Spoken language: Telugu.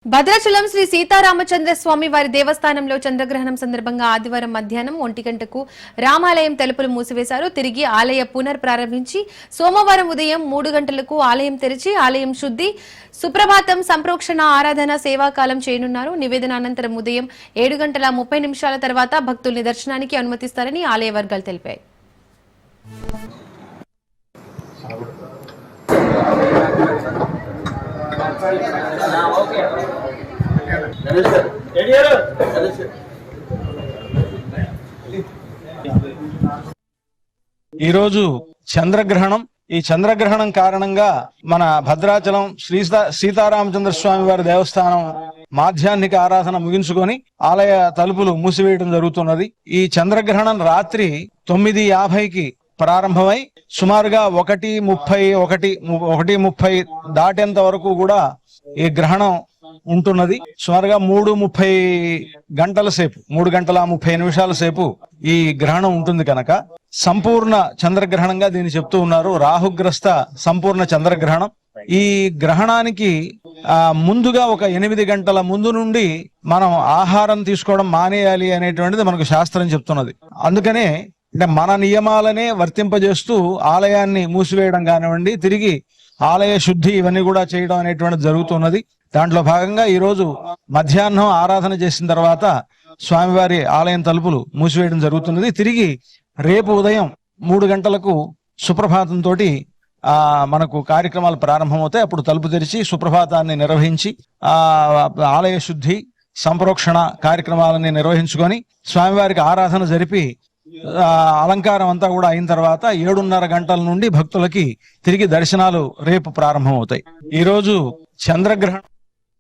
భద్రాచలం శ్రీ సీతారామచంద్ర స్వామి వారి దేవస్థానంలో చంద్రగ్రహణం సందర్భంగా ఆదివారం మధ్యాహ్నం 1 గంటకు రామాలయం తలుపులు మూసివేశారు. తిరిగి ఆలయ పునఃప్రారంభించి సోమవారం ఉదయం 3 గంటలకు ఆలయం తెరిచి ఆలయం శుద్ధి, సుప్రభాతం, సంప్రోక్షణ, ఆరాధన, సేవాకాలం చేయనున్నారు. నివేదన అనంతరం ఉదయం 7:30 తర్వాత భక్తుల్ని దర్శనానికి అనుమతిస్తారని ఆలయ వర్గాలు తెలిపాయి. ఈరోజు చంద్రగ్రహణం. ఈ చంద్రగ్రహణం కారణంగా మన భద్రాచలం శ్రీ సీతారామచంద్ర స్వామి వారి దేవస్థానం మాధ్యాహ్నిక ఆరాధన ముగించుకొని ఆలయ తలుపులు మూసివేయడం జరుగుతున్నది. ఈ చంద్రగ్రహణం రాత్రి 9:50కి ప్రారంభమై సుమారుగా 1:30 దాటేంత వరకు కూడా ఈ గ్రహణం ఉంటున్నది. సుమారుగా 3:30 గంటల సేపు, 3:30 సేపు ఈ గ్రహణం ఉంటుంది కనుక సంపూర్ణ చంద్రగ్రహణంగా దీన్ని చెప్తూ ఉన్నారు. రాహుగ్రస్త సంపూర్ణ చంద్రగ్రహణం. ఈ గ్రహణానికి ముందుగా ఒక 8 గంటల ముందు నుండి మనం ఆహారం తీసుకోవడం మానేయాలి అనేటువంటిది మనకు శాస్త్రం చెప్తున్నది. అందుకనే అంటే మన నియమాలనే వర్తింపజేస్తూ ఆలయాన్ని మూసివేయడం కానివ్వండి, తిరిగి ఆలయ శుద్ధి ఇవన్నీ కూడా చేయడం అనేటువంటిది జరుగుతున్నది. దాంట్లో భాగంగా ఈరోజు మధ్యాహ్నం ఆరాధన చేసిన తర్వాత స్వామివారి ఆలయం తలుపులు మూసివేయడం జరుగుతున్నది. తిరిగి రేపు ఉదయం 3 గంటలకు సుప్రభాతంతో మనకు కార్యక్రమాలు ప్రారంభమవుతాయి. అప్పుడు తలుపు తెరిచి సుప్రభాతాన్ని నిర్వహించి ఆలయ శుద్ధి, సంప్రోక్షణ కార్యక్రమాలని నిర్వహించుకొని స్వామివారికి ఆరాధన జరిపి అలంకారం అంతా కూడా అయిన తర్వాత 7:30 గంటల నుండి భక్తులకి తిరిగి దర్శనాలు రేపు ప్రారంభమవుతాయి. ఈరోజు చంద్రగ్రహణం